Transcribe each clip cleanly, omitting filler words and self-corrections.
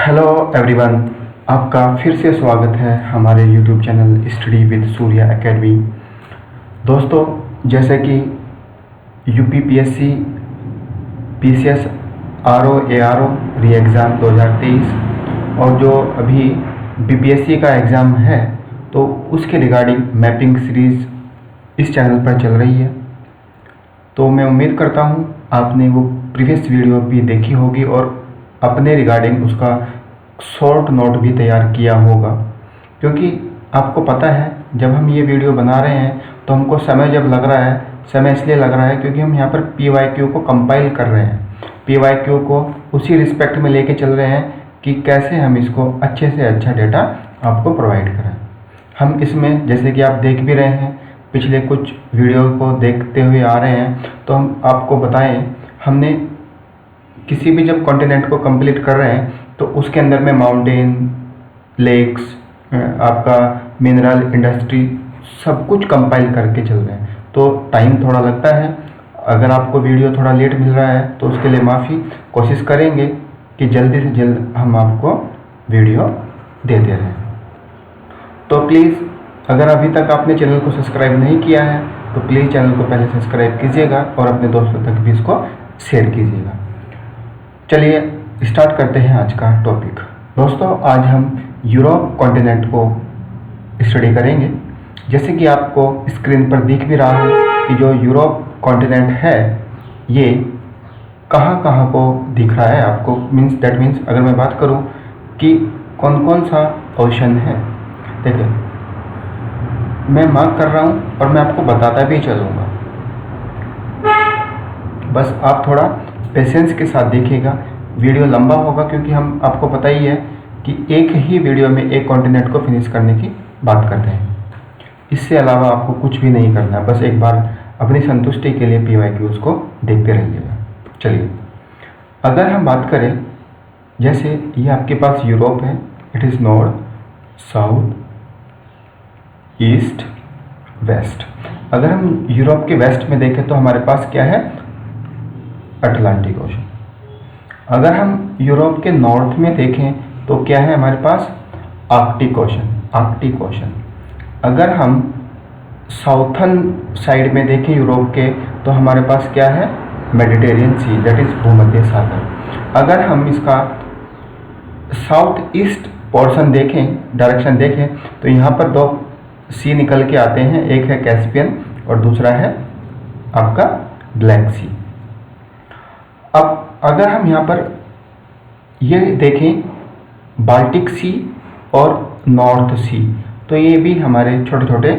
Hello everyone, आपका फिर से स्वागत है हमारे YouTube channel study with Surya academy. दोस्तों, जैसे कि UP PSC PCS RO ARO री एग्ज़ाम 2023 और जो अभी बीपीएससी का एग्ज़ाम है तो उसके रिगार्डिंग मैपिंग सीरीज़ इस चैनल पर चल रही है। तो मैं उम्मीद करता हूँ आपने वो प्रीवियस वीडियो भी देखी होगी और अपने रिगार्डिंग उसका शॉर्ट नोट भी तैयार किया होगा, क्योंकि आपको पता है जब हम ये वीडियो बना रहे हैं तो हमको समय जब लग रहा है, समय इसलिए लग रहा है क्योंकि हम यहाँ पर पीवाईक्यू को कंपाइल कर रहे हैं। पीवाईक्यू को उसी रिस्पेक्ट में लेके चल रहे हैं कि कैसे हम इसको अच्छे से अच्छा डेटा आपको प्रोवाइड करें। हम इसमें जैसे कि आप देख भी रहे हैं, पिछले कुछ वीडियो को देखते हुए आ रहे हैं, तो हम आपको बताएं हमने किसी भी जब कॉन्टिनेंट को कंप्लीट कर रहे हैं तो उसके अंदर में माउंटेन, लेक्स, आपका मिनरल, इंडस्ट्री सब कुछ कंपाइल करके चल रहे हैं। तो टाइम थोड़ा लगता है, अगर आपको वीडियो थोड़ा लेट मिल रहा है तो उसके लिए माफ़ी। कोशिश करेंगे कि जल्दी से जल्द हम आपको वीडियो देते रहें। तो प्लीज़, अगर अभी तक आपने चैनल को सब्सक्राइब नहीं किया है तो प्लीज़ चैनल को पहले सब्सक्राइब कीजिएगा और अपने दोस्तों तक भी इसको शेयर कीजिएगा। चलिए स्टार्ट करते हैं आज का टॉपिक। दोस्तों, आज हम यूरोप कॉन्टिनेंट को स्टडी करेंगे। जैसे कि आपको स्क्रीन पर दिख भी रहा है कि जो यूरोप कॉन्टिनेंट है ये कहाँ कहाँ को दिख रहा है आपको, दैट मीन्स अगर मैं बात करूँ कि कौन कौन सा ओशन है, देखिए मैं मार्क कर रहा हूँ और मैं आपको बताता भी चलूँगा। बस आप थोड़ा पेशेंस के साथ देखिएगा। वीडियो लंबा होगा क्योंकि हम आपको पता ही है कि एक ही वीडियो में एक कॉन्टिनेंट को फिनिश करने की बात करते हैं। इससे अलावा आपको कुछ भी नहीं करना है, बस एक बार अपनी संतुष्टि के लिए पीवाईक्यूज़ को देखते रहिएगा। चलिए, अगर हम बात करें, जैसे ये आपके पास यूरोप है, it is north, south, east, west. अगर हम यूरोप के वेस्ट में देखें तो हमारे पास क्या है, अटलांटिक ओशन। अगर हम यूरोप के नॉर्थ में देखें तो क्या है हमारे पास, आर्कटिक ओशन। अगर हम साउथर्न साइड में देखें यूरोप के तो हमारे पास क्या है, मेडिटेरियन सी, दैट इज भूमध्य सागर। अगर हम इसका साउथ ईस्ट पोर्शन देखें, डायरेक्शन देखें, तो यहाँ पर दो सी निकल के आते हैं, एक है कैस्पियन और दूसरा है आपका ब्लैक सी। अब अगर हम यहाँ पर ये देखें बाल्टिक सी और नॉर्थ सी, तो ये भी हमारे छोटे छोटे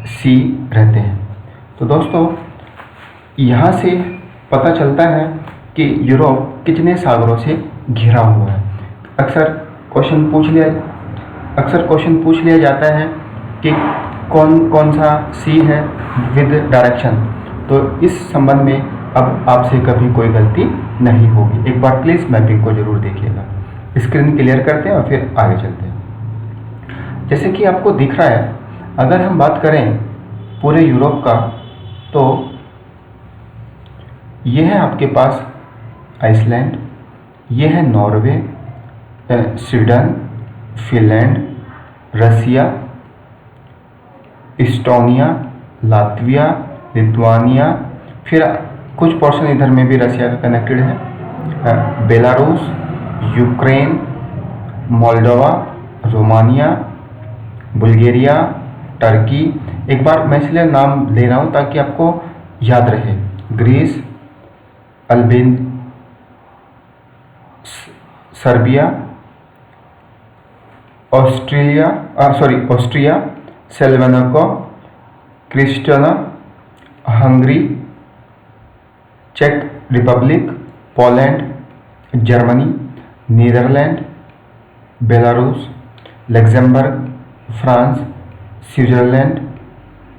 सी रहते हैं। तो दोस्तों, यहाँ से पता चलता है कि यूरोप कितने सागरों से घिरा हुआ है। अक्सर क्वेश्चन पूछ लिया जाता है कि कौन कौन सा सी है विद डायरेक्शन। तो इस संबंध में अब आपसे कभी कोई गलती नहीं होगी। एक बार प्लीज़ मैपिंग को जरूर देखिएगा। स्क्रीन क्लियर करते हैं और फिर आगे चलते हैं। जैसे कि आपको दिख रहा है, अगर हम बात करें पूरे यूरोप का, तो ये है आपके पास आइसलैंड, ये है नॉर्वे, स्वीडन, फिनलैंड, रसिया, इस्टोनिया, लातविया, लिथुआनिया, फिर कुछ पोर्शन इधर में भी रसिया का कनेक्टेड है, Belarus, Ukraine, Moldova, Romania, Bulgaria, Turkey. एक बार मैं इसलिए नाम ले रहा हूँ ताकि आपको याद रहे, ग्रीस, सर्बिया, ऑस्ट्रिया, सेल्वेनाको, क्रिस्टना, हंगरी, चेक Republic, Poland, Germany, Netherlands, Belarus, Luxembourg, France, Switzerland,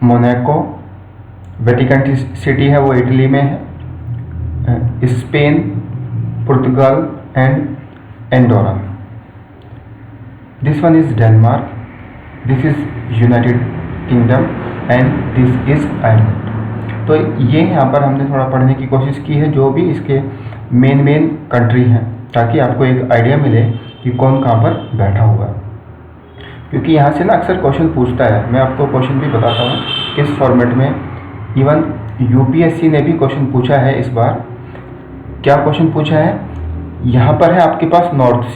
Monaco, Vatican City है वो इटली में है, स्पेन, पुर्तगाल and Andorra. This one is Denmark, this is United Kingdom and this is Ireland. तो ये यहाँ पर हमने थोड़ा पढ़ने की कोशिश की है जो भी इसके मेन कंट्री हैं, ताकि आपको एक आइडिया मिले कि कौन कहाँ पर बैठा हुआ है, क्योंकि यहाँ से ना अक्सर क्वेश्चन पूछता है। मैं आपको क्वेश्चन भी बताता हूँ किस फॉर्मेट में। इवन यूपीएससी ने भी क्वेश्चन पूछा है इस बार। क्या क्वेश्चन पूछा है, यहाँ पर है आपके पास नॉर्थ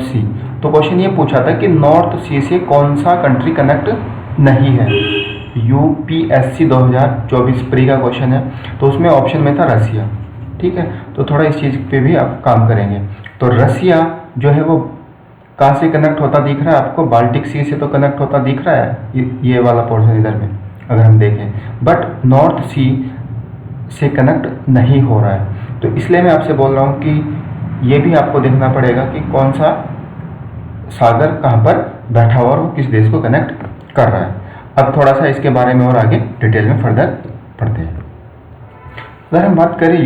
सी। तो क्वेश्चन ये पूछा था कि नॉर्थ सी से कौन सा कंट्री कनेक्ट नहीं है। यूपीएससी 2024 प्री का क्वेश्चन है, तो उसमें ऑप्शन में था रसिया। ठीक है, तो थोड़ा इस चीज़ पे भी आप काम करेंगे। तो रसिया जो है वो कहाँ से कनेक्ट होता दिख रहा है आपको, बाल्टिक सी से तो कनेक्ट होता दिख रहा है ये वाला पोर्शन इधर में अगर हम देखें, बट नॉर्थ सी से कनेक्ट नहीं हो रहा है। तो इसलिए मैं आपसे बोल रहा हूँ कि ये भी आपको देखना पड़ेगा कि कौन सा सागर कहाँ पर बैठा हुआ और वो किस देश को कनेक्ट कर रहा है। अब थोड़ा सा इसके बारे में और आगे डिटेल में फर्दर पढ़ते हैं। अगर हम बात करें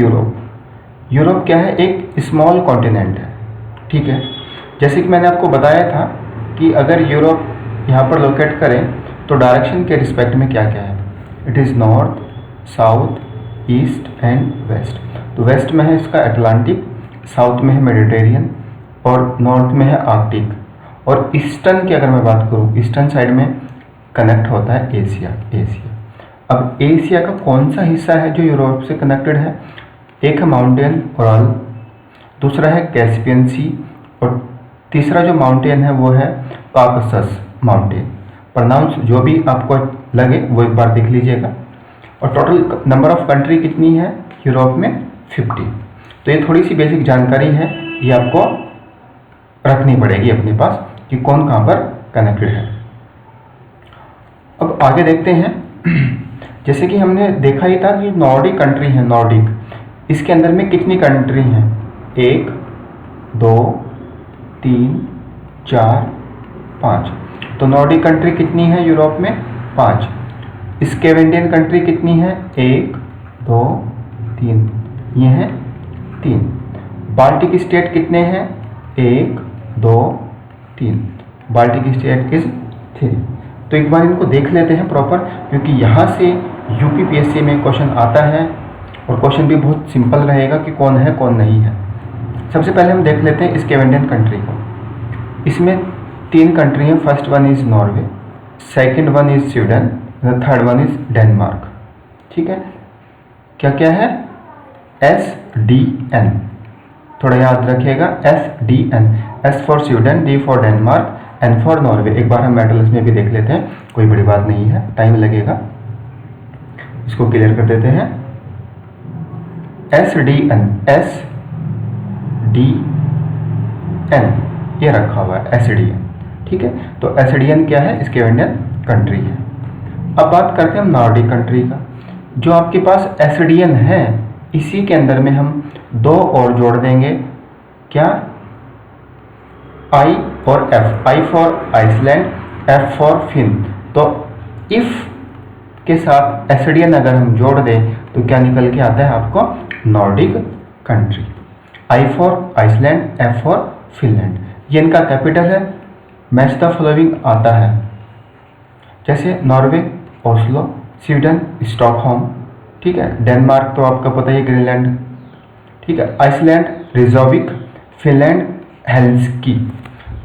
यूरोप क्या है, एक स्मॉल कॉन्टिनेंट है। ठीक है, जैसे कि मैंने आपको बताया था कि अगर यूरोप यहाँ पर लोकेट करें तो डायरेक्शन के रिस्पेक्ट में क्या क्या है, it is north, south, east and west. तो वेस्ट में है इसका अटलांटिक, साउथ में है मेडिटेरियन और नॉर्थ में है आर्कटिक। और ईस्टर्न की अगर मैं बात करूँ, ईस्टर्न साइड में कनेक्ट होता है एशिया। अब एशिया का कौन सा हिस्सा है जो यूरोप से कनेक्टेड है, एक है माउंटेन ओराल, दूसरा है कैस्पियन सी और तीसरा जो माउंटेन है वो है काकसस माउंटेन। प्रोनाउंस जो भी आपको लगे वो एक बार देख लीजिएगा। और टोटल नंबर ऑफ कंट्री कितनी है यूरोप में, 50। तो ये थोड़ी सी बेसिक जानकारी है, ये आपको रखनी पड़ेगी अपने पास कि कौन कहाँ पर कनेक्टेड है। अब आगे देखते हैं। जैसे कि हमने देखा ही था कि नॉर्डिक कंट्री है, नॉर्डिक, इसके अंदर में कितनी कंट्री हैं, 1 2 3 4 5। तो नॉर्डिक कंट्री कितनी है यूरोप में, 5। स्कैंडिनेवियन कंट्री कितनी है, 1 2 3, ये हैं 3। बाल्टिक स्टेट कितने हैं, 1 2 3, बाल्टिक स्टेट इज 3। तो एक बार इनको देख लेते हैं प्रॉपर, क्योंकि यहाँ से यूपीपीएससी में क्वेश्चन आता है और क्वेश्चन भी बहुत सिंपल रहेगा कि कौन है कौन नहीं है। सबसे पहले हम देख लेते हैं स्कैंडिनेवियन कंट्री को। इसमें 3 कंट्री हैं, first one is Norway, second one is Sweden, third one is Denmark. ठीक है, क्या क्या है, SDN, थोड़ा याद रखिएगा, SDN, S for Sweden, D for Denmark, N for Norway. एक बार हम मेटल्स में भी देख लेते हैं, कोई बड़ी बात नहीं है, टाइम लगेगा, इसको क्लियर कर देते हैं। SDN ये रखा हुआ है SDN। ठीक है, तो SDN क्या है, स्कैंडिनेवियन कंट्री है। अब बात करते हैं हम नॉर्डिक कंट्री का। जो आपके पास SDN है, इसी के अंदर में हम 2 और जोड़ देंगे, क्या, I और F, I for Iceland, F for fin. तो इफ के साथ SDN अगर हम जोड़ दें तो क्या निकल के आता है आपको, Nordic country. I for Iceland, F for Finland. ये इनका कैपिटल है, मैच द फॉलोइंग आता है, जैसे नॉर्वे ओस्लो, स्वीडन स्टॉकहोम, ठीक है, डेनमार्क तो आपका पता ही है ग्रीनलैंड, ठीक है, आइसलैंड रिजोविक, फिनलैंड हेल्सिंकी।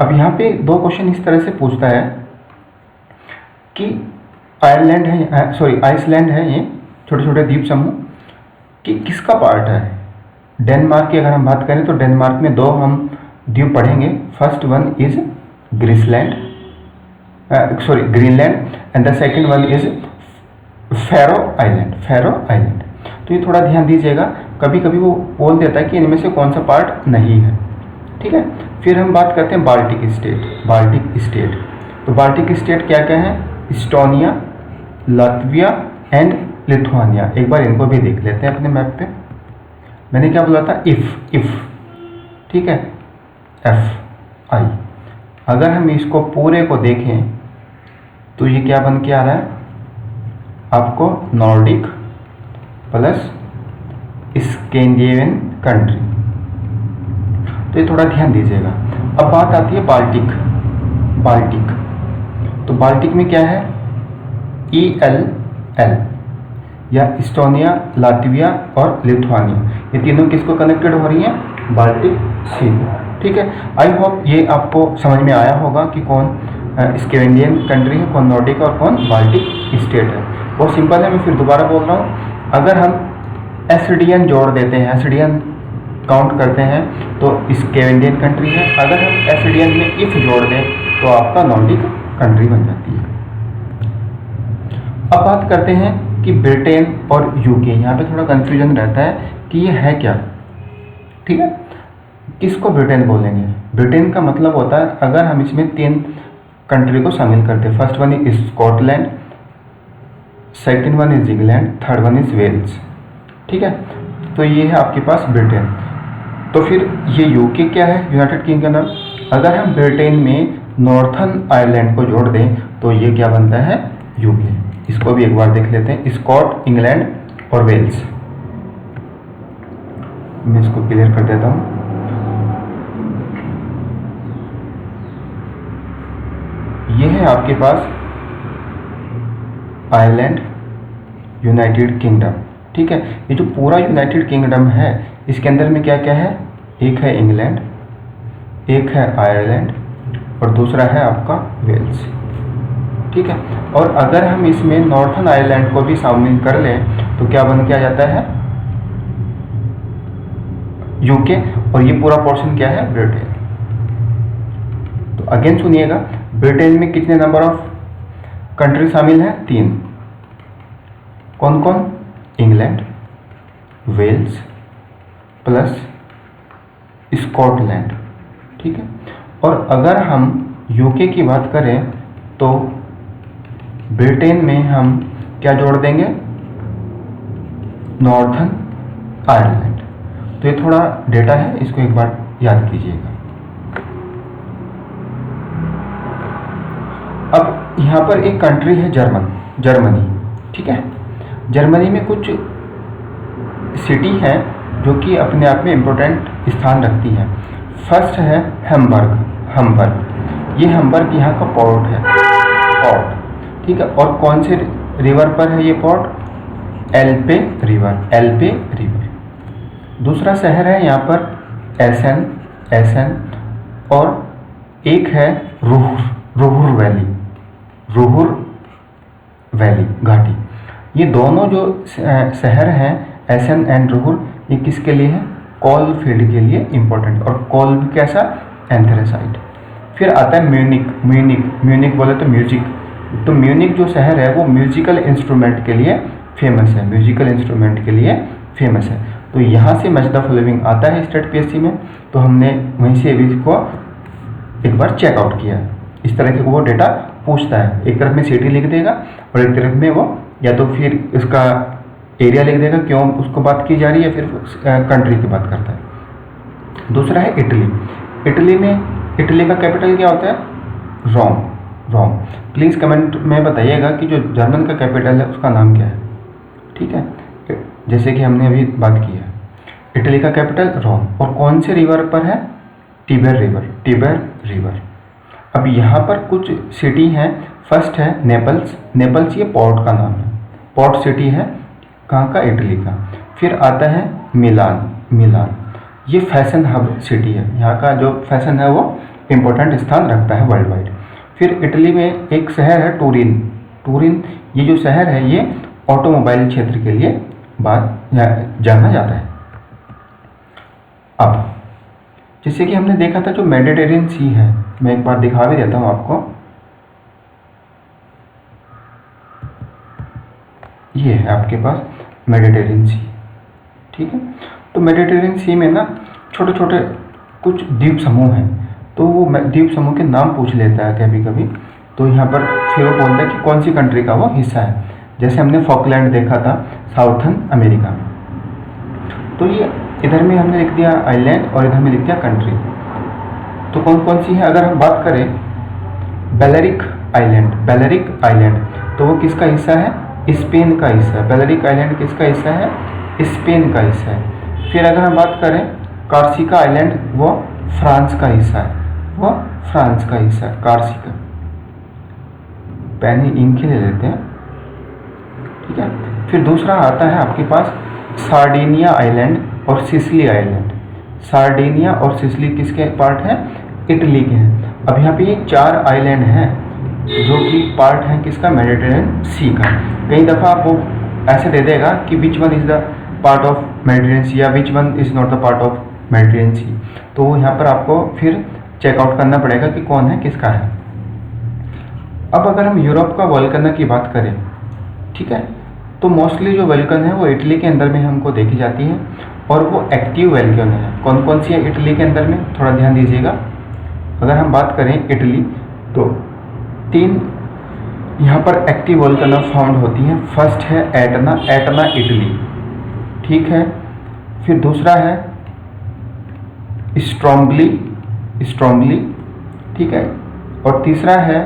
अब यहाँ पे 2 क्वेश्चन इस तरह से पूछता है कि आयरलैंड है, सॉरी आइसलैंड है, ये छोटे छोटे द्वीप समूह, कि किसका पार्ट है। डेनमार्क की अगर हम बात करें तो डेनमार्क में 2 हम द्वीप पढ़ेंगे, first one is Greesland, sorry Greenland, and the second one is Faroe Island. तो ये थोड़ा ध्यान दीजिएगा, कभी कभी वो बोल देता है कि इनमें से कौन सा पार्ट नहीं है। ठीक है, फिर हम बात करते हैं बाल्टिक स्टेट। तो बाल्टिक स्टेट क्या क्या है, इस्टोनिया, लात्विया एंड लिथुआनिया। एक बार इनको भी देख लेते हैं अपने मैप पे। मैंने क्या बोला था, इफ, ठीक है, FI। अगर हम इसको पूरे को देखें तो ये क्या बन के आ रहा है आपको, नॉर्डिक प्लस स्कैंडिनेवियन कंट्री। तो ये थोड़ा ध्यान दीजिएगा। अब बात आती है बाल्टिक। तो बाल्टिक में क्या है, ELL, या इस्टोनिया, लात्विया और लिथुआनिया, ये तीनों किसको कनेक्टेड हो रही हैं, बाल्टिक सी को। ठीक है, आई होप ये आपको समझ में आया होगा कि कौन स्कैंडिनेवियन कंट्री है, कौन नॉर्डिक और कौन बाल्टिक स्टेट है। बहुत सिंपल है, मैं फिर दोबारा बोल रहा हूँ। अगर हम एसडीएन जोड़ देते हैं, एसडीएन काउंट करते हैं तो स्कैंडिनेवियन कंट्री है। अगर हम एसडीएन में इफ जोड़ दें तो आपका नॉर्डिक कंट्री बन जाती है। अब बात करते हैं कि ब्रिटेन और यूके, यहाँ पे थोड़ा कंफ्यूजन रहता है कि ये है क्या। ठीक है, किसको ब्रिटेन बोलेंगे? ब्रिटेन का मतलब होता है अगर हम इसमें 3 कंट्री को शामिल करते हैं। First one is Scotland, second one is England, third one is Wales. ठीक है, तो ये है आपके पास ब्रिटेन। तो फिर ये यूके क्या है? United kingdom. अगर हम ब्रिटेन में नॉर्थन आयरलैंड को जोड़ दें तो ये क्या बनता है? यूके। इसको भी एक बार देख लेते हैं, स्कॉट, इंग्लैंड और वेल्स। मैं इसको क्लियर कर देता हूँ। ये है आपके पास आयरलैंड, यूनाइटेड किंगडम। ठीक है, ये जो पूरा यूनाइटेड किंगडम है इसके अंदर में क्या क्या है? एक है इंग्लैंड, एक है आयरलैंड और दूसरा है आपका वेल्स। ठीक है, और अगर हम इसमें नॉर्थन आयरलैंड को भी शामिल कर लें तो क्या बन के आ जाता है? यूके। और ये पूरा पोर्शन क्या है? ब्रिटेन। तो अगेन सुनिएगा, ब्रिटेन में कितने नंबर ऑफ कंट्री शामिल हैं? 3। कौन कौन? England, Wales plus Scotland. ठीक है, और अगर हम यूके की बात करें तो ब्रिटेन में हम क्या जोड़ देंगे? Northern Ireland. तो ये थोड़ा डेटा है, इसको एक बार याद कीजिएगा। अब यहाँ पर एक कंट्री है जर्मनी। ठीक है, जर्मनी में कुछ सिटी हैं जो कि अपने आप में इम्पोर्टेंट स्थान रखती हैं। फर्स्ट है हैम्बर्ग। ये हैम्बर्ग यहाँ का पोर्ट है, पोर्ट। ठीक है, और कौन से रिवर पर है ये पोर्ट? एल्पे रिवर। दूसरा शहर है यहाँ पर एसन और एक है रुहुर वैली घाटी। ये दोनों जो शहर हैं एसन एंड रुहुर, ये किसके लिए है? कोल फील्ड के लिए इम्पोर्टेंट। और कोल भी कैसा? एंथ्रेसाइट। फिर आता है म्यूनिक बोले तो म्यूजिक। तो म्यूनिक जो शहर है वो म्यूजिकल इंस्ट्रूमेंट के लिए फेमस है। तो यहाँ से मैच द फॉलोइंग आता है स्टेट पीएससी में, तो हमने वहीं से इसको एक बार चेकआउट किया। इस तरह के वो डेटा पूछता है, एक तरफ में सिटी लिख देगा और एक तरफ में वो या तो फिर इसका एरिया लिख देगा, क्यों उसको बात की जा रही है, फिर कंट्री की बात करता है। दूसरा है इटली का कैपिटल क्या होता है? रोम। प्लीज़ कमेंट में बताइएगा कि जो जर्मन का कैपिटल है उसका नाम क्या है। ठीक है, जैसे कि हमने अभी बात की है, इटली का कैपिटल रोम। और कौन से रिवर पर है? टिबर रिवर। अब यहाँ पर कुछ सिटी हैं। फर्स्ट है नेपल्स ये पोर्ट का नाम है, पोर्ट सिटी है कहाँ का? इटली का। फिर आता है मिलान, ये फैशन हब सिटी है, यहाँ का जो फैशन है वो इम्पोर्टेंट स्थान रखता है वर्ल्ड वाइड। फिर इटली में एक शहर है टूरिन, ये जो शहर है ये ऑटोमोबाइल क्षेत्र के लिए जाना जाता है। अब जैसे कि हमने देखा था जो मेडिटेरियन सी है, मैं एक बार दिखा भी देता हूँ आपको। ये है आपके पास मेडिटेरियन सी। ठीक है, तो मेडिटेरियन सी में ना छोटे छोटे कुछ द्वीप समूह हैं, तो वो द्वीप समूह के नाम पूछ लेता है कभी कभी। तो यहाँ पर फिर वो बोलता है कि कौन सी कंट्री का वो हिस्सा है। जैसे हमने फॉकलैंड देखा था साउथर्न अमेरिका में, तो ये इधर में हमने लिख दिया आइलैंड और इधर में लिख दिया कंट्री। तो कौन कौन सी है? अगर हम बात करें बेलेरिक आइलैंड, तो वो किसका हिस्सा है? स्पेन का हिस्सा है। बेलेरिक आइलैंड किसका हिस्सा है? स्पेन का हिस्सा है। फिर अगर हम बात करें कार्सिका आइलैंड, वो फ्रांस का हिस्सा है, कार्सिका। पैनी इंक ले लेते हैं। ठीक है, फिर दूसरा आता है आपके पास सार्डिनिया आइलैंड और सिसिली आइलैंड। सार्डिनिया और सिसिली किसके पार्ट हैं? इटली के हैं। अब यहाँ पे ये 4 आइलैंड हैं जो कि पार्ट हैं किसका? मेडिटेरियन सी का। कई दफ़ा आपको ऐसे दे देगा कि which one is the part of Mediterranean sea या which one is not the part of Mediterranean sea, तो यहाँ पर आपको फिर चेकआउट करना पड़ेगा कि कौन है किसका है। अब अगर हम यूरोप का वोल्केनो की बात करें, ठीक है, तो मोस्टली जो वोल्केनो है वो इटली के अंदर में हमको देखी जाती है और वो एक्टिव वोल्केनो है। कौन कौन सी है इटली के अंदर में, थोड़ा ध्यान दीजिएगा। अगर हम बात करें इटली, तो 3 यहाँ पर एक्टिव वोल्केनो फाउंड होती हैं। फर्स्ट है एटना, एटना इटली, ठीक है। फिर दूसरा है स्ट्रोम्बली, स्ट्रोम्बली, ठीक है। और तीसरा है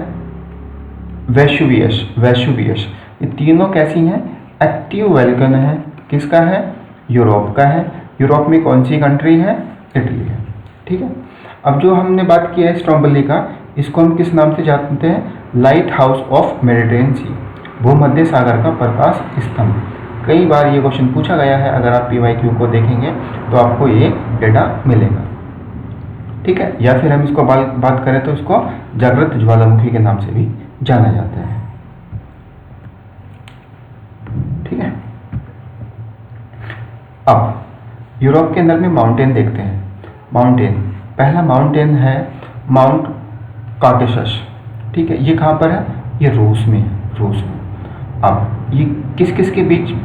वेसुवियस, वेसुवियस। ये तीनों कैसी हैं? एक्टिव वोल्केनो है। किसका है? यूरोप का है। यूरोप में कौन सी कंट्री है? इटली है, ठीक है। अब जो हमने बात की है स्ट्रोम्बली का, इसको हम किस नाम से जानते हैं? लाइट हाउस ऑफ मेडिटेरियन सी, भूमध्य सागर का प्रकाश स्तंभ। कई बार ये क्वेश्चन पूछा गया है, अगर आप PYQ को देखेंगे तो आपको ये डेटा मिलेगा, ठीक है। या फिर हम इसको बात करें तो इसको जागृत ज्वालामुखी के नाम से भी जाना जाता है, ठीक है। अब यूरोप के अंदर में माउंटेन देखते हैं। माउंटेन, पहला माउंटेन है माउंट कॉकेशस, ठीक है। ये कहाँ पर है? ये रूस में है, रूस में। अब ये किस किस के बीच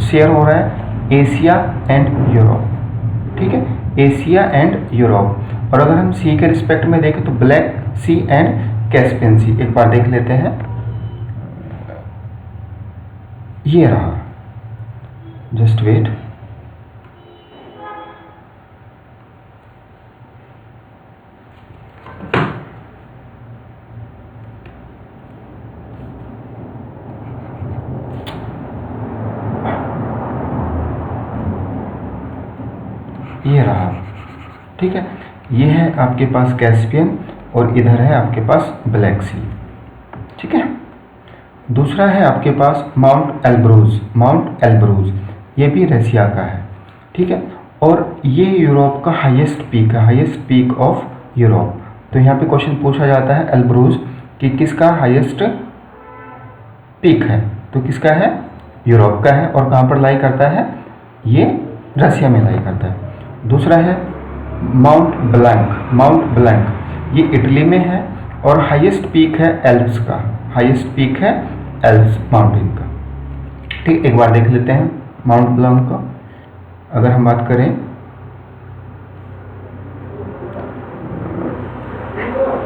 शेयर हो रहा है? एशिया एंड यूरोप, ठीक है, एशिया एंड यूरोप। और अगर हम सी के रिस्पेक्ट में देखें तो ब्लैक सी एंड कैस्पियन सी। एक बार देख लेते हैं, ये रहा, जस्ट वेट, ये रहा, ठीक है। ये है आपके पास कैस्पियन और इधर है आपके पास ब्लैक सी, ठीक है। दूसरा है आपके पास माउंट एल्ब्रूज, माउंट एल्ब्रूज, ये भी रसिया का है, ठीक है। और ये यूरोप का हाईएस्ट पीक है, हाईएस्ट पीक ऑफ यूरोप। तो यहाँ पे क्वेश्चन पूछा जाता है एल्ब्रूज कि किसका हाईएस्ट पीक है, तो किसका है? यूरोप का है। और कहाँ पर लाई करता है? ये रसिया में लाई करता है। दूसरा है माउंट ब्लैंक, माउंट ब्लैंक, ये इटली में है और हाईएस्ट पीक है एल्प्स का, हाईएस्ट पीक है एल्प्स माउंटेन का, ठीक। एक बार देख लेते हैं माउंट ब्लैंक का। अगर हम बात करें,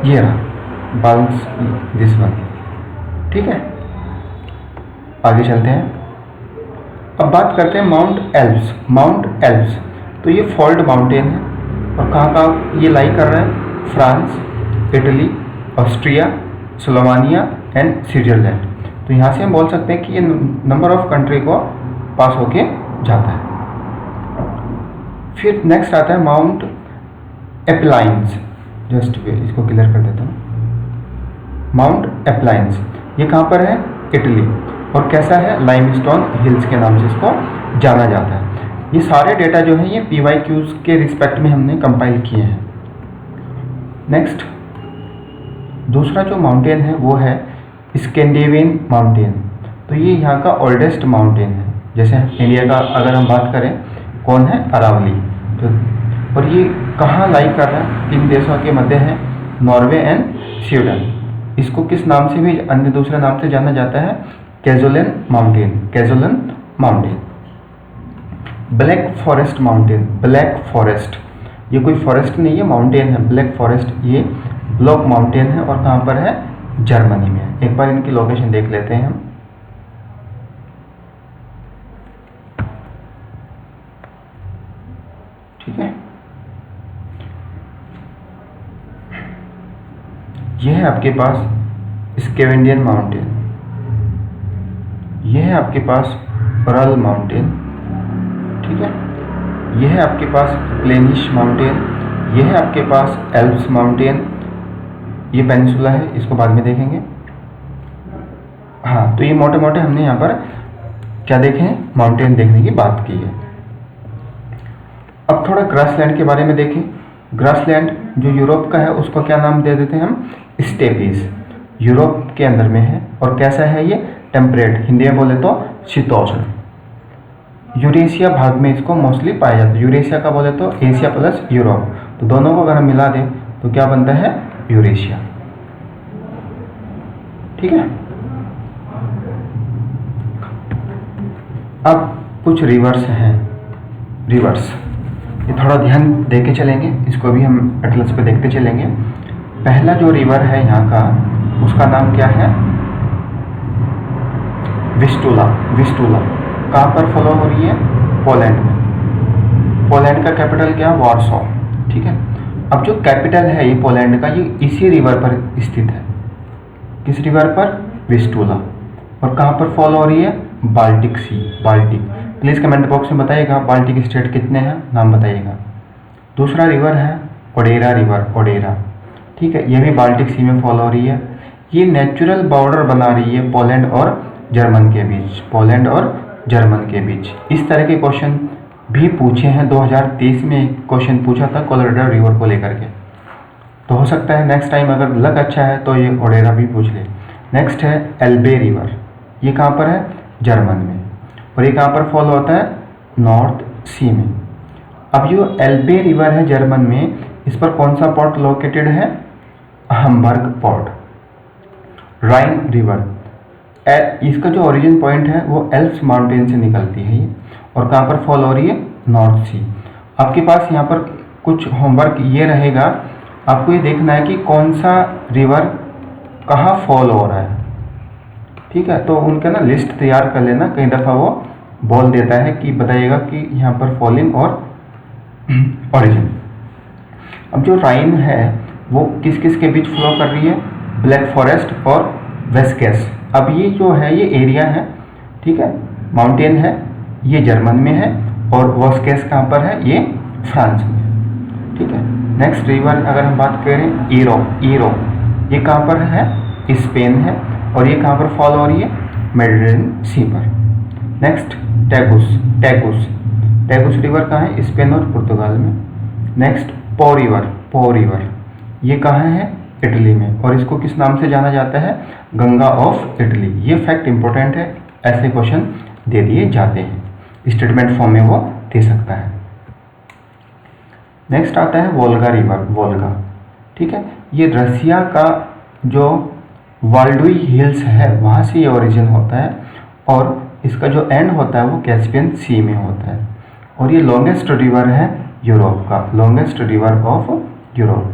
ये रहा बाल्स, दिस वन, ठीक है। आगे चलते हैं। अब बात करते हैं माउंट एल्प्स, माउंट एल्प्स, तो ये फोल्ड माउंटेन है और कहाँ कहाँ ये लाई कर रहा है? France, Italy, Austria, Slovenia and Switzerland. तो यहाँ से हम बोल सकते हैं कि ये नंबर ऑफ कंट्री को पास होके जाता है। फिर नेक्स्ट आता है माउंट एप्लाइंस, जस्ट इसको क्लियर कर देता हूँ। माउंट एप्लाइंस, ये कहाँ पर है? इटली। और कैसा है? लाइमस्टोन हिल्स के नाम से इसको जाना जाता है। ये सारे डेटा जो है ये PYQs के रिस्पेक्ट में हमने कंपाइल किए हैं। नेक्स्ट, दूसरा जो माउंटेन है वो है स्कैंडिनेवियन माउंटेन। तो ये यहाँ का ओल्डेस्ट माउंटेन है। जैसे इंडिया का अगर हम बात करें, कौन है? अरावली। तो और ये कहाँ लाई कर रहा है? 3 देशों के मध्य है, नॉर्वे एंड स्वीडन। इसको किस नाम से भी अन्य दूसरे नाम से जाना जाता है? Kjolen mountain, Kjolen mountain. Black Forest mountain, Black Forest, ये कोई फॉरेस्ट नहीं है, माउंटेन है, ब्लैक फॉरेस्ट। ये ब्लॉक माउंटेन है और कहाँ पर है? जर्मनी में है। एक बार इनकी लोकेशन देख लेते हैं हम। ठीक है, यह है आपके पास स्कैवेंडियन माउंटेन, यह है आपके पास उरल माउंटेन, ठीक है, यह है आपके पास प्लेनिश माउंटेन, यह है आपके पास एल्प्स माउंटेन, ये पेनिनसुला है, इसको बाद में देखेंगे। हाँ, तो ये मोटे मोटे हमने यहाँ पर क्या देखे हैं? माउंटेन देखने की बात की है। अब थोड़ा ग्रासलैंड के बारे में देखें। ग्रासलैंड जो यूरोप का है उसको क्या नाम दे देते हैं हम, स्टेपीज। यूरोप के अंदर में है और कैसा है ये, टेम्परेट, हिंदी में बोले तो शीतोष्ण। यूरेशिया भाग में इसको मोस्टली पाया जाता है। यूरेशिया का बोले तो एशिया प्लस यूरोप, तो दोनों को अगर हम मिला दें तो क्या बनता है, यूरेशिया। ठीक है। अब कुछ रिवर्स हैं। रिवर्स ये थोड़ा ध्यान दे के चलेंगे, इसको भी हम एटलस पे देखते चलेंगे। पहला जो रिवर है यहाँ का, उसका नाम क्या है, विस्टुला। विस्टुला कहाँ पर फॉलो हो रही है, पोलैंड में। पोलैंड का कैपिटल क्या, वार्सो। ठीक है। अब जो कैपिटल है ये पोलैंड का, ये इसी रिवर पर स्थित है। किस रिवर पर, विस्टुला। और कहाँ पर फॉलो हो रही है, Baltic sea. Baltic, please comment box में बताइएगा बाल्टिक स्टेट कितने हैं, नाम बताइएगा। दूसरा रिवर है ओडेरा रिवर, ओडेरा। ठीक है, ये भी बाल्टिक सी में फॉलो हो रही है। ये नेचुरल बॉर्डर बना रही है पोलैंड और जर्मन के बीच, पोलैंड और जर्मन के बीच। इस तरह के क्वेश्चन भी पूछे हैं। 2023 में एक क्वेश्चन पूछा था कोलोराडो रिवर को लेकर के, तो हो सकता है नेक्स्ट टाइम अगर लक अच्छा है तो ये ओडेरा भी पूछ ले। नेक्स्ट है एल्बे रिवर, ये कहाँ पर है, जर्मन में। और ये कहाँ पर फॉलो होता है, नॉर्थ सी में। अब जो एल्बे रिवर है जर्मन में, इस पर कौन सा पोर्ट लोकेटेड है, हम्बर्ग पोर्ट। राइन रिवर, इसका जो ओरिजिन पॉइंट है वो एल्प्स माउंटेन से निकलती है ये, और कहाँ पर फॉलो हो रही है, नॉर्थ सी। आपके पास यहाँ पर कुछ होमवर्क ये रहेगा, आपको ये देखना है कि कौन सा रिवर कहाँ फॉलो हो रहा है। ठीक है, तो उनका ना लिस्ट तैयार कर लेना, कई दफ़ा वो बोल देता है कि बताइएगा कि यहाँ पर फॉलिंग और ओरिजिन। अब जो राइन है वो किस किस के बीच फ्लो कर रही है, ब्लैक फॉरेस्ट और वेस्केस। अब ये जो है ये एरिया है, ठीक है, माउंटेन है, ये जर्मन में है, और वेस्केस कहाँ पर है, ये फ्रांस में। ठीक है। नेक्स्ट रिवर अगर हम बात करें, ईरो। ईरो ये कहाँ पर है, स्पेन है, और ये कहाँ पर फॉलो हो रही है, मेडिटेरेनियन सी पर। नेक्स्ट टैगुस। टैगुस टैगुस रिवर कहाँ है, स्पेन और पुर्तगाल में। नेक्स्ट पो रिवर। पो रिवर ये कहाँ है, इटली में, और इसको किस नाम से जाना जाता है, गंगा ऑफ इटली। ये फैक्ट इंपॉर्टेंट है, ऐसे क्वेश्चन दे दिए जाते हैं, स्टेटमेंट फॉर्म में वो दे सकता है। नेक्स्ट आता है वोल्गा रिवर। वोल्गा, ठीक है, ये रसिया का जो वाल्डुई हिल्स है वहाँ से ये ओरिजिन होता है, और इसका जो एंड होता है वो कैस्पियन सी में होता है। और ये लॉन्गेस्ट रिवर है यूरोप का, लॉन्गेस्ट रिवर ऑफ यूरोप।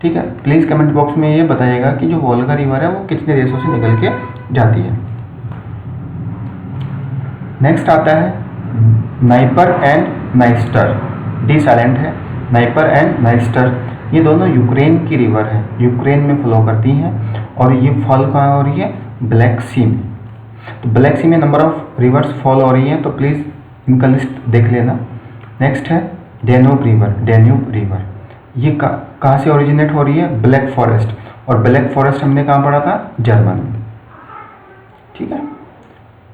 ठीक है, प्लीज़ कमेंट बॉक्स में ये बताइएगा कि जो वोल्गा रिवर है वो कितने देशों से निकल के जाती है। नेक्स्ट आता है नाइपर एंड नाइस्टर। डी साइलेंट है। नाइपर एंड नाइस्टर ये दोनों यूक्रेन की रिवर है, यूक्रेन में फ्लो करती हैं, और ये फॉल कहाँ हो रही है, ब्लैक सी में। तो ब्लैक सी में नंबर ऑफ रिवर्स फॉल हो रही हैं, तो प्लीज़ इनका लिस्ट देख लेना। नेक्स्ट है डेन्यूब रिवर। डेन्यूब रिवर ये कहाँ से ओरिजिनेट हो रही है, ब्लैक फॉरेस्ट, और ब्लैक फॉरेस्ट हमने कहाँ पढ़ा था, जर्मन में। ठीक है,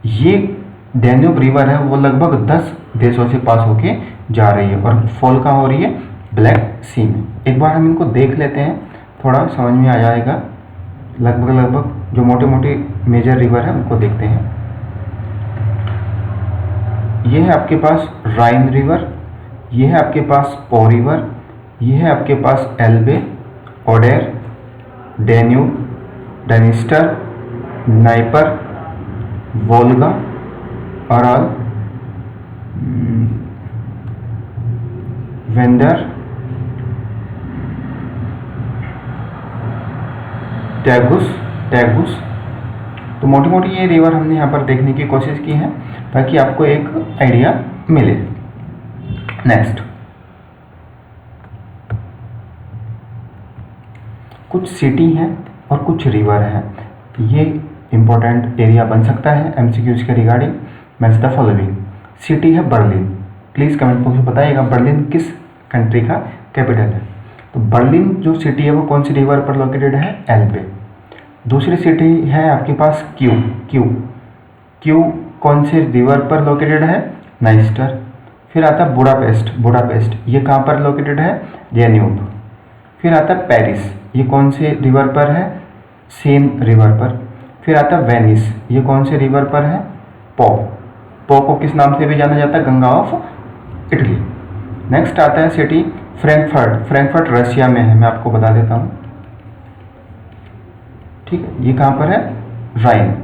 ये डेन्यूब रिवर है वो लगभग 10 देशों से पास होके जा रही है, और फॉल कहाँ हो रही है, ब्लैक सी में। एक बार हम इनको देख लेते हैं, थोड़ा समझ में आ जाएगा। लगभग जो मोटे मोटे मेजर रिवर है उनको देखते हैं। ये है आपके पास राइन रिवर, ये है आपके पास पो रिवर, ये है आपके पास Elbe, Oder, Danube, Dniester, Dnieper, Volga, Aral, वेंडर, टैगुस। टैगुस तो मोटी मोटी ये रिवर हमने यहाँ पर देखने की कोशिश की है ताकि आपको एक आइडिया मिले। नेक्स्ट कुछ सिटी हैं और कुछ रिवर हैं, ये इंपॉर्टेंट एरिया बन सकता है एमसीक्यूज के regarding. Match the following. City है बर्लिन, प्लीज़ कमेंट बॉक्स में बताइएगा बर्लिन किस कंट्री का कैपिटल है। तो बर्लिन जो सिटी है वो कौन सी रिवर पर लोकेटेड है, एल्बे। दूसरी सिटी है आपके पास क्यू। क्यू क्यू कौन से रिवर पर लोकेटेड है, नाइस्टर। फिर आता है बुडापेस्ट, बुडापेस्ट ये कहाँ पर लोकेटेड है, डेन्यूब। फिर आता है पेरिस, ये कौन से रिवर पर है, सेन रिवर पर। फिर आता है वेनिस, ये कौन से रिवर पर है, पो। पो को किस नाम से भी जाना जाता है, गंगा ऑफ इटली। नेक्स्ट आता है सिटी फ्रैंकफर्ट, फ्रैंकफर्ट रशिया में है, मैं आपको बता देता हूँ, ठीक है, ये कहाँ पर है, राइन।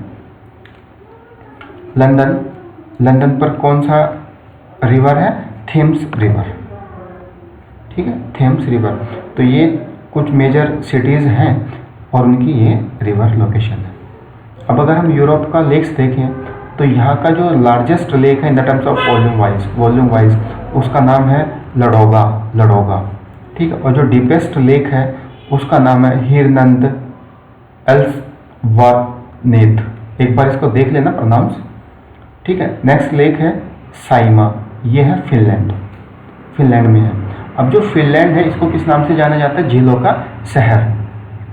लंदन, लंदन पर कौन सा रिवर है, थेम्स रिवर, ठीक है, थेम्स रिवर। तो ये कुछ मेजर सिटीज़ हैं और उनकी ये रिवर लोकेशन है। अब अगर हम यूरोप का लेक्स देखें तो यहाँ का जो लार्जेस्ट लेक है in the terms of volume wise उसका नाम है लडोगा, लडोगा, ठीक है। और जो डीपेस्ट लेक है उसका नाम है हिरनंद एल्सवानेथ, एक बार इसको देख लेना प्रोनाउंस, ठीक है। नेक्स्ट लेक है साइमा, ये है फिनलैंड, फिनलैंड में है। अब जो फिनलैंड है इसको किस नाम से जाना जाता है, झीलों का शहर,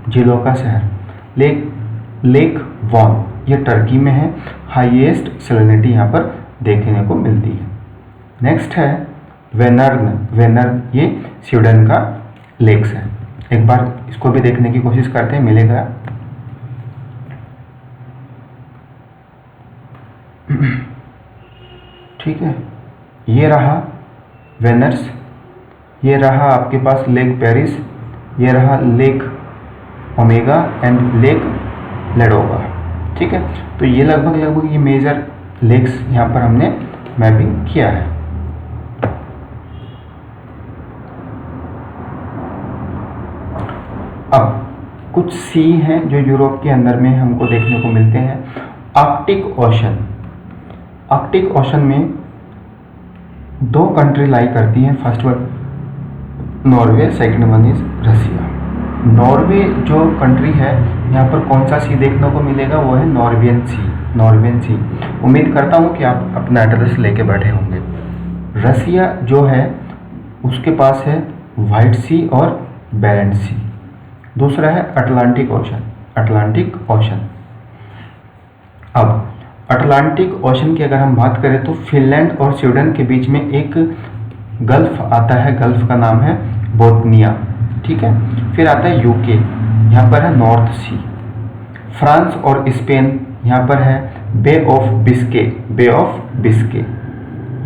झीलों का शहर। लेक वॉन ये टर्की में है, हाईएस्ट सैलिनिटी यहाँ पर देखने को मिलती है। नेक्स्ट है वेनर्न, वेनर्न ये स्वीडन का लेक्स है, एक बार इसको भी देखने की कोशिश करते हैं, मिलेगा। ठीक है, ये रहा वेनर्स, ये रहा आपके पास लेक पेरिस, ये रहा लेक ओमेगा एंड लेक लेडोगा, ठीक है। तो ये लगभग ये मेजर लेक्स यहाँ पर हमने मैपिंग किया है। अब कुछ सी हैं जो यूरोप के अंदर में हमको देखने को मिलते हैं। आर्कटिक ओशन, आर्कटिक ओशन में दो कंट्री लाई करती हैं, first one Norway, second one is Russia. Norway जो कंट्री है यहाँ पर कौन सा सी देखने को मिलेगा, वो है नॉर्वेन सी, नॉर्वेन सी। उम्मीद करता हूँ कि आप अपना एड्रेस लेके बैठे होंगे। रसिया जो है उसके पास है वाइट सी और बैरेंट सी। दूसरा है अटलांटिक ओशन, अटलांटिक ओशन। अब अटलांटिक ओशन की अगर हम बात करें तो फिनलैंड और स्वीडन के बीच में एक गल्फ आता है, गल्फ का नाम है बोथनिया, ठीक है। फिर आता है यूके, यहाँ पर है नॉर्थ सी। फ्रांस और स्पेन यहाँ पर है Bay of Biscay, Bay of Biscay.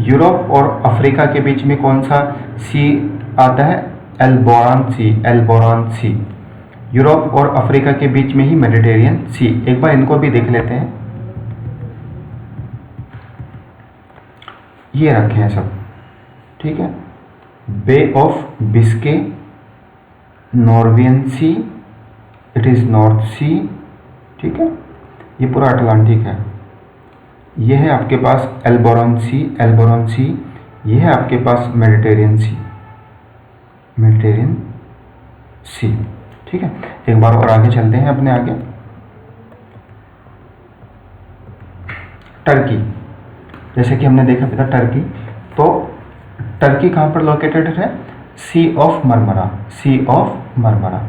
Europe और अफ्रीका के बीच में कौन सा सी आता है, एल्बोरान सी, एल्बोरान सी। यूरोप और अफ्रीका के बीच में ही मेडिटेरियन सी। एक बार इनको भी देख लेते हैं, ये रखे हैं सब, ठीक है। Bay of Biscay, Norwegian Sea, it is North Sea, ठीक है। ये पूरा अटलांटिक है। ये है आपके पास एल्बोरान सी, एल्बोरान सी। ये है आपके पास मेडिटेरियन सी, मेडिटेरियन सी, ठीक है। एक बार और आगे चलते हैं अपने आगे। टर्की, जैसे कि हमने देखा था टर्की, तो टर्की कहाँ पर लोकेटेड है, Sea of Marmara, Sea of Marmara.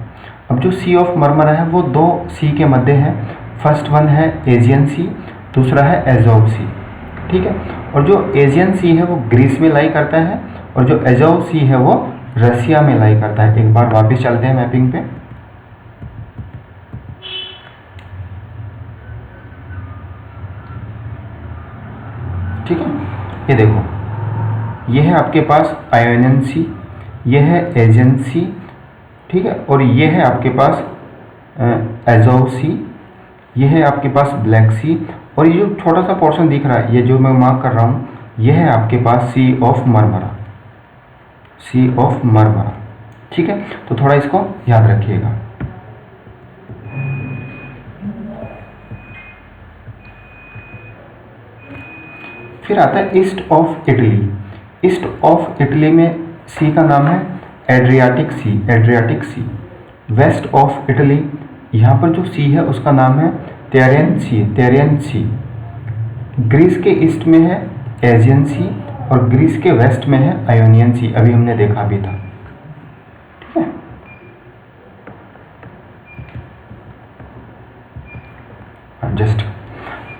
अब जो सी ऑफ मरमरा है वो दो सी के मध्य है। फर्स्ट वन है एजियन सी, दूसरा है एजोव सी, ठीक है। और जो एजियन सी है वो ग्रीस में लाई करता है और जो एजोव सी है वो रसिया में लाई करता है। एक बार वापस चलते हैं मैपिंग पे। ठीक है, ये देखो, ये है आपके पास आयोनियन सी, ये है एजियन सी, ठीक है। और ये है आपके पास एजोव सी, ये है आपके पास ब्लैक सी। और ये जो छोटा सा पोर्शन दिख रहा है, ये जो मैं मार्क कर रहा हूँ, ये है आपके पास Sea of Marmara, Sea of Marmara, ठीक है। तो थोड़ा इसको याद रखिएगा। फिर आता है east of Italy. East of Italy में सी का नाम है Adriatic sea, Adriatic sea. West of Italy, यहाँ पर जो सी है उसका नाम है टेरियन सी, टेरियन सी। ग्रीस के ईस्ट में है एजियन सी और ग्रीस के वेस्ट में है आयोनियन सी, अभी हमने देखा भी था, ठीक है। जस्ट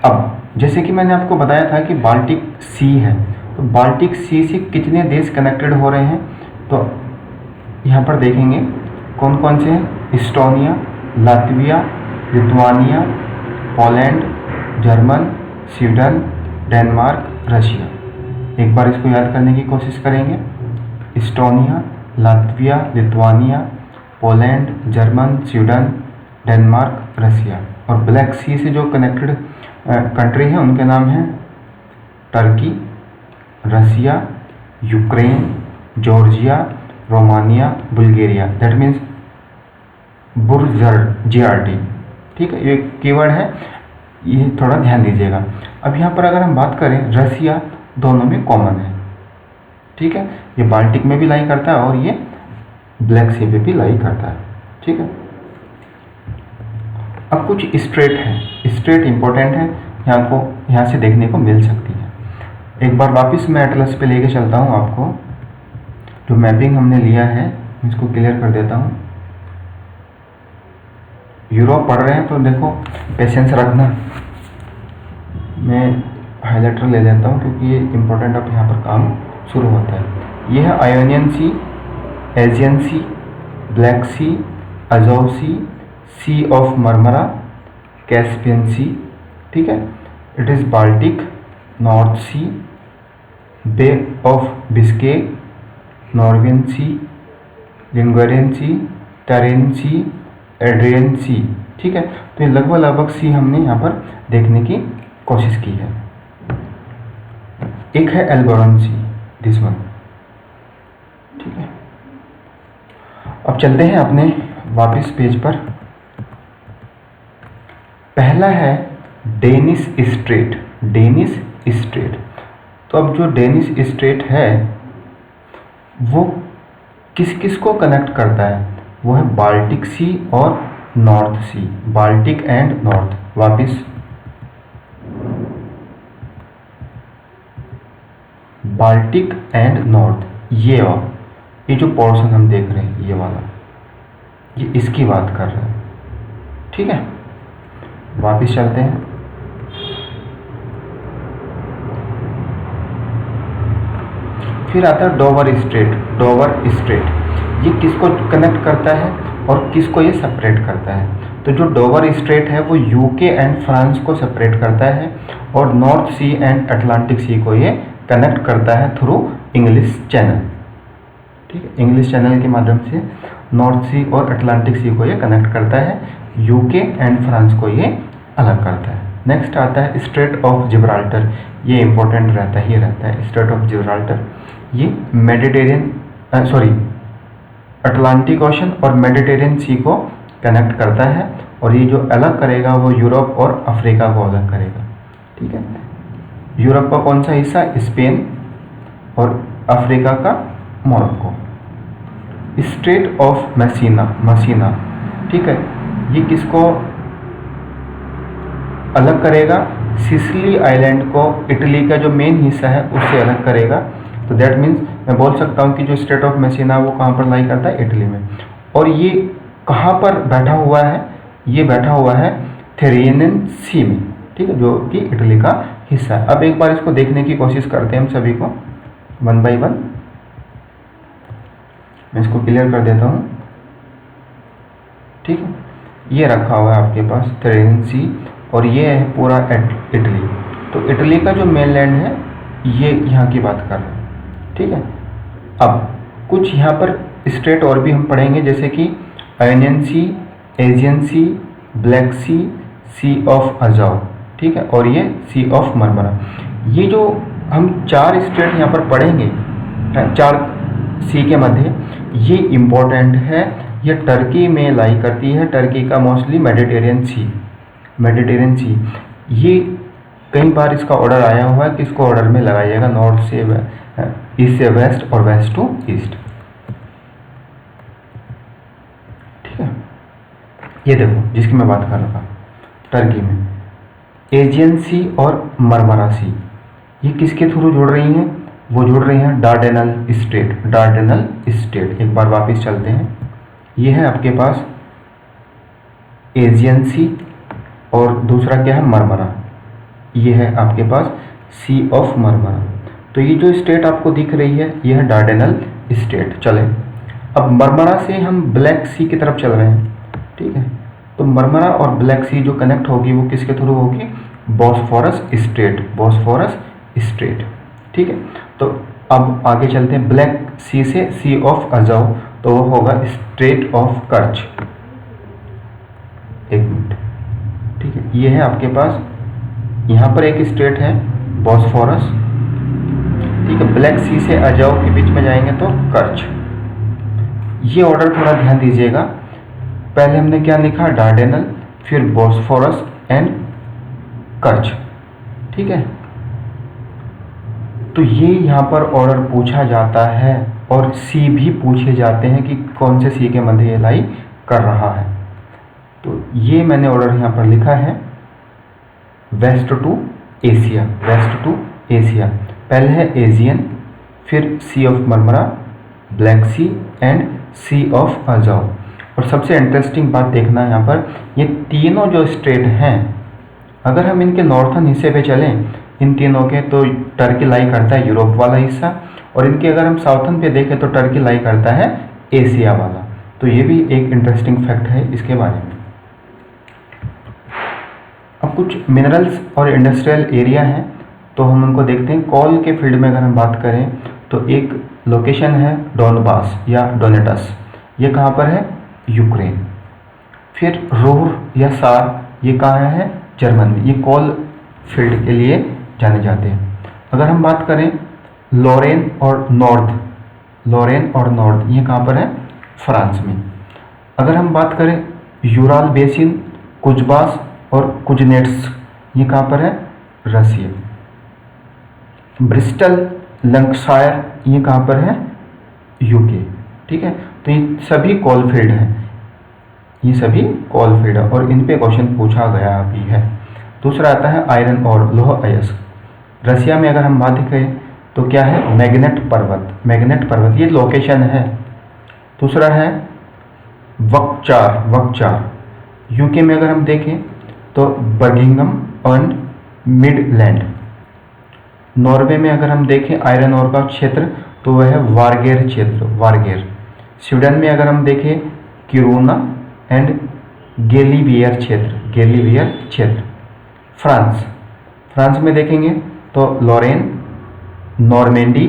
अब जैसे कि मैंने आपको बताया था कि बाल्टिक सी है, तो बाल्टिक सी से कितने देश कनेक्टेड हो रहे हैं, तो यहाँ पर देखेंगे कौन कौन से हैं। Estonia, Latvia, Lithuania, Poland, German, Sweden, Denmark, Russia. एक बार इसको याद करने की कोशिश करेंगे। Estonia, Latvia, Lithuania, Poland, German, Sweden, Denmark, Russia. और ब्लैक सी से जो कनेक्टेड कंट्री हैं उनके नाम हैं Turkey, Russia, Ukraine, Georgia, Romania, Bulgaria. That means बुर्जर्जियाटी। ठीक है, ये कीवर्ड है, ये थोड़ा ध्यान दीजिएगा। अब यहाँ पर अगर हम बात करें, रसिया दोनों में कॉमन है। ठीक है, ये बाल्टिक में भी लाई करता है और ये ब्लैक सी पे भी लाई करता है। ठीक है, अब कुछ स्ट्रेट है, स्ट्रेट इंपॉर्टेंट है, यहाँ से देखने को मिल सकती है। एक बार वापस मैं एटलस पे लेके चलता हूँ आपको। जो मैपिंग हमने लिया है इसको क्लियर कर देता हूँ। यूरोप पढ़ रहे हैं तो देखो पेशेंस रखना। मैं हाईलाइटर ले लेता हूँ क्योंकि ये इम्पोर्टेंट अब यहाँ पर काम शुरू होता है। ये है Ionian Sea, Aegean Sea, Black Sea, Azov Sea, Sea of Marmara, Caspian Sea. ठीक है, it is Baltic, North Sea, Bay of Biscay, Norwegian Sea, Ligurian Sea, Tyrrhenian Sea, Adriatic Sea. ठीक है, तो ये लगभग सी हमने यहाँ पर देखने की कोशिश की है। एक है एल्बोरन सी, दिस वन। ठीक है, अब चलते हैं अपने वापस पेज पर। पहला है डेनिस स्ट्रेट, डेनिस स्ट्रेट। तो अब जो डेनिस स्ट्रेट है वो किस किस को कनेक्ट करता है, वो है बाल्टिक सी और north sea, Baltic and north. वापिस बाल्टिक एंड नॉर्थ, ये जो पोर्शन हम देख रहे हैं ये वाला, ये इसकी बात कर रहे हैं। ठीक है, वापिस चलते हैं। फिर आता है डोवर स्ट्रेट, डोवर स्ट्रेट। ये किसको कनेक्ट करता है और किसको ये सेपरेट करता है, तो जो डोवर स्ट्रेट है वो यूके एंड फ्रांस को सेपरेट करता है और north sea and Atlantic sea को ये कनेक्ट करता है थ्रू इंग्लिश चैनल। ठीक है, इंग्लिश चैनल के माध्यम से नॉर्थ सी और अटलांटिक सी को ये कनेक्ट करता है, यूके एंड फ्रांस को ये अलग करता है। नेक्स्ट आता है स्ट्रेट ऑफ जिब्राल्टर। ये इंपॉर्टेंट रहता ही रहता है। स्ट्रेट ऑफ जिब्राल्टर ये अटलांटिक ओशन और मेडिटेरियन सी को कनेक्ट करता है और ये जो अलग करेगा वो यूरोप और अफ्रीका को अलग करेगा। ठीक है, यूरोप का कौन सा हिस्सा, स्पेन, और अफ्रीका का मोरक्को। स्ट्रेट ऑफ मसीना, ठीक है, ये किसको अलग करेगा, सिसिली आइलैंड को इटली का जो मेन हिस्सा है उससे अलग करेगा। तो दैट मीन्स मैं बोल सकता हूँ कि जो स्टेट ऑफ मैसीना वो कहाँ पर लाई करता है, इटली में। और ये कहाँ पर बैठा हुआ है, ये बैठा हुआ है थेरियन सी में। ठीक है, जो कि इटली का हिस्सा है। अब एक बार इसको देखने की कोशिश करते हैं हम सभी को वन बाई वन। मैं इसको क्लियर कर देता हूँ। ठीक है, ये रखा हुआ है आपके पास थेरियन सी और ये है पूरा इटली। तो इटली का जो मेनलैंड है ये यहाँ की बात कर रहे हैं। ठीक है, अब कुछ यहाँ पर स्ट्रेट और भी हम पढ़ेंगे, जैसे कि Ionian Sea, Aegean Sea, Black Sea, Sea of Azov. ठीक है, और ये सी ऑफ मरमरा। ये जो हम 4 स्ट्रेट यहाँ पर पढ़ेंगे 4 सी के मध्य, ये इम्पोर्टेंट है। ये टर्की में लाई करती है, टर्की का मोस्टली मेडिटेरियन सी। ये कई बार इसका ऑर्डर आया हुआ है, किसको ऑर्डर में लगाइएगा, नॉर्थ से ईस्ट से वेस्ट और वेस्ट टू ईस्ट। ठीक है, ये देखो जिसकी मैं बात कर रहा था, टर्की में एजियन सी और मरमरा सी, ये किसके थ्रू जुड़ रही हैं, वो जुड़ रही हैं डार्डेनल स्टेट। एक बार वापस चलते हैं। ये है आपके पास एजियन सी और दूसरा क्या है, मरमरा। ये है आपके पास सी ऑफ मरमरा। तो ये जो स्टेट आपको दिख रही है ये है डार्डेनल स्टेट। चले अब मरमरा से हम ब्लैक सी की तरफ चल रहे हैं, ठीक है। तो मरमरा और ब्लैक सी जो कनेक्ट होगी वो किसके थ्रू होगी, बॉस्फोरस स्ट्रेट, बॉस्फोरस स्ट्रेट, ठीक है। तो अब आगे चलते हैं, ब्लैक सी से सी ऑफ अजव, तो वो होगा स्ट्रेट ऑफ कर्च। एक मिनट, ठीक है, ये है आपके पास, यहाँ पर एक स्ट्रेट है बॉस्फोरस, ठीक है। ब्लैक सी से अजव के बीच में जाएंगे तो कर्च। ये ऑर्डर थोड़ा ध्यान दीजिएगा, पहले हमने क्या लिखा, डार्डेनल, फिर बॉस्फोरस एंड कर्च, ठीक है। तो ये यहाँ पर ऑर्डर पूछा जाता है और सी भी पूछे जाते हैं कि कौन से सी के मध्य ये लाई कर रहा है। तो ये मैंने ऑर्डर यहाँ पर लिखा है, west to Asia, west to Asia. पहले है एजियन, फिर Sea of Marmara, Black Sea and Sea of Azov. और सबसे इंटरेस्टिंग बात देखना है यहाँ पर, ये तीनों जो स्टेट हैं, अगर हम इनके नॉर्थन हिस्से पे चलें इन तीनों के, तो टर्की लाई करता है यूरोप वाला हिस्सा, और इनके अगर हम साउथन पे देखें तो टर्की लाई करता है एशिया वाला। तो ये भी एक इंटरेस्टिंग फैक्ट है इसके बारे में। अब कुछ मिनरल्स और इंडस्ट्रियल एरिया हैं, तो हम उनको देखते हैं। कोल के फील्ड में अगर हम बात करें तो एक लोकेशन है डोनबास या डोनेटस, ये कहाँ पर है, यूक्रेन। फिर रूर या सार, ये कहाँ है, जर्मन में। ये कोल फील्ड के लिए जाने जाते हैं। अगर हम बात करें लोरेन और नॉर्थ, लोरेन और नॉर्थ, ये कहाँ पर है, फ्रांस में। अगर हम बात करें यूराल बेसिन, कुजबास और कुजनेट्स, ये कहाँ पर है, रसिया। ब्रिस्टल, लंकशायर, ये कहाँ पर है, यूके, ठीक है। तो ये सभी कोल फील्ड हैं, ये सभी कोल फील्ड है और इन पे क्वेश्चन पूछा गया भी है। दूसरा आता है आयरन और लोह अयस्क। रसिया में अगर हम बात करें तो क्या है, मैग्नेट पर्वत, मैग्नेट पर्वत, ये लोकेशन है। दूसरा है वक्चार, वक्चार। यूके में अगर हम देखें तो बर्गिंगम एंड मिडलैंड। नॉर्वे में अगर हम देखें आयरन और का क्षेत्र तो वह है वारगेर क्षेत्र, वारगेर। स्वीडन में अगर हम देखें किरूना एंड गेलीवियर क्षेत्र, गेलीवियर क्षेत्र। फ्रांस, फ्रांस में देखेंगे तो लॉरेन, नॉर्मेंडी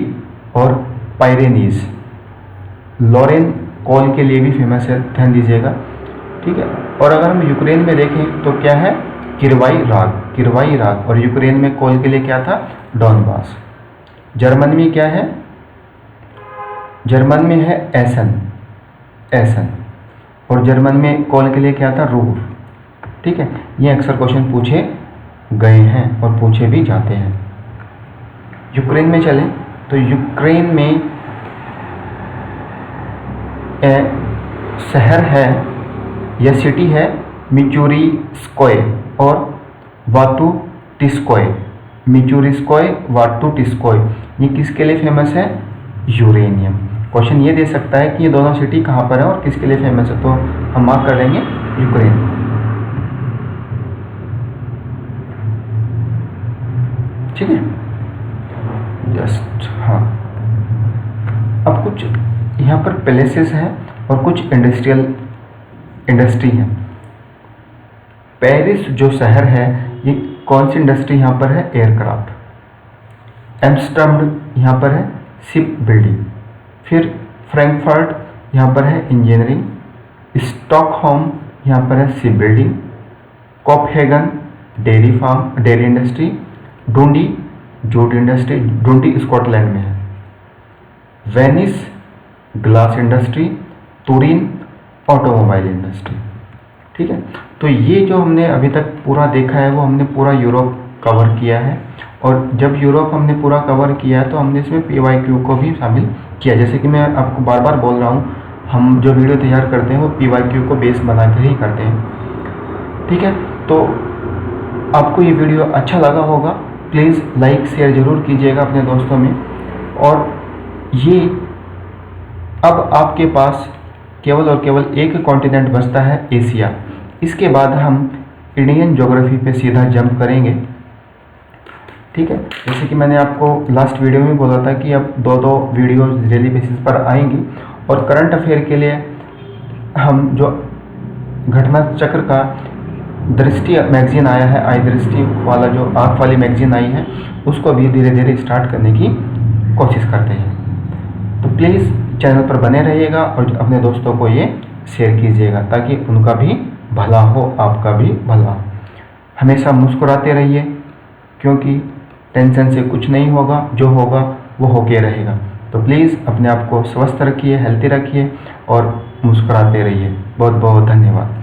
और पाइरेनीज। लॉरेन कोल के लिए भी फेमस है, ध्यान दीजिएगा, ठीक है। और अगर हम यूक्रेन में देखें तो क्या है, किरवाई राग, किरवाई राग। और यूक्रेन में कोल के लिए क्या था, डॉनबास। जर्मन में क्या है, जर्मन में है एसन, एसन। और जर्मन में कोल के लिए क्या था, रूर, ठीक है। ये अक्सर क्वेश्चन पूछे गए हैं और पूछे भी जाते हैं। यूक्रेन में चलें तो यूक्रेन में शहर है या सिटी है मिचूरिस्कोय और वातुटिस्कोय, मिचूरिस्कोय, वातुटिस्कोय। ये किसके लिए फेमस है, यूरेनियम। क्वेश्चन ये दे सकता है कि ये दोनों सिटी कहाँ पर है और किसके लिए फेमस है, तो हम मार्क कर देंगे यूक्रेन। ठीक है, जस्ट हाँ। अब कुछ यहाँ पर प्लेसेस हैं और कुछ इंडस्ट्री है। पेरिस जो शहर है ये कौन सी इंडस्ट्री यहाँ पर है, एयरक्राफ्ट। एम्स्टर्डम यहाँ पर है शिप बिल्डिंग। फिर फ्रैंकफर्ट यहाँ पर है इंजीनियरिंग। स्टॉकहोम यहाँ पर है ship building. Copenhagen dairy farm, dairy industry. Dundee jute industry, Dundee Scotland में है। Venice glass industry. Turin automobile industry. ठीक है, तो ये जो हमने अभी तक पूरा देखा है वो हमने पूरा यूरोप कवर किया है। और जब यूरोप हमने पूरा कवर किया है तो हमने इसमें PYQ को भी शामिल किया। जैसे कि मैं आपको बार बार बोल रहा हूँ, हम जो वीडियो तैयार करते हैं वो PYQ को बेस बना कर ही करते हैं। ठीक है, तो आपको ये वीडियो अच्छा लगा होगा, प्लीज़ लाइक शेयर ज़रूर कीजिएगा अपने दोस्तों में। और ये अब आपके पास केवल और केवल एक कॉन्टिनेंट बचता है, एशिया। इसके बाद हम इंडियन ज्योग्राफी पे सीधा जंप करेंगे। ठीक ठीक है। जैसे कि मैंने आपको लास्ट वीडियो में बोला था कि अब 2-2 वीडियोस डेली बेसिस पर आएंगी, और करंट अफेयर के लिए हम जो घटना चक्र का दृष्टि मैगजीन आया है, आई दृष्टि वाला जो आँख वाली मैगजीन आई है, उसको भी धीरे धीरे स्टार्ट करने की कोशिश करते हैं। तो प्लीज़ चैनल पर बने रहिएगा और अपने दोस्तों को ये शेयर कीजिएगा ताकि उनका भी भला हो, आपका भी भला हो। हमेशा मुस्कुराते रहिए, क्योंकि टेंशन से कुछ नहीं होगा, जो होगा वो होके रहेगा। तो प्लीज़ अपने आप को स्वस्थ रखिए, हेल्थी रखिए और मुस्कुराते रहिए। बहुत बहुत धन्यवाद।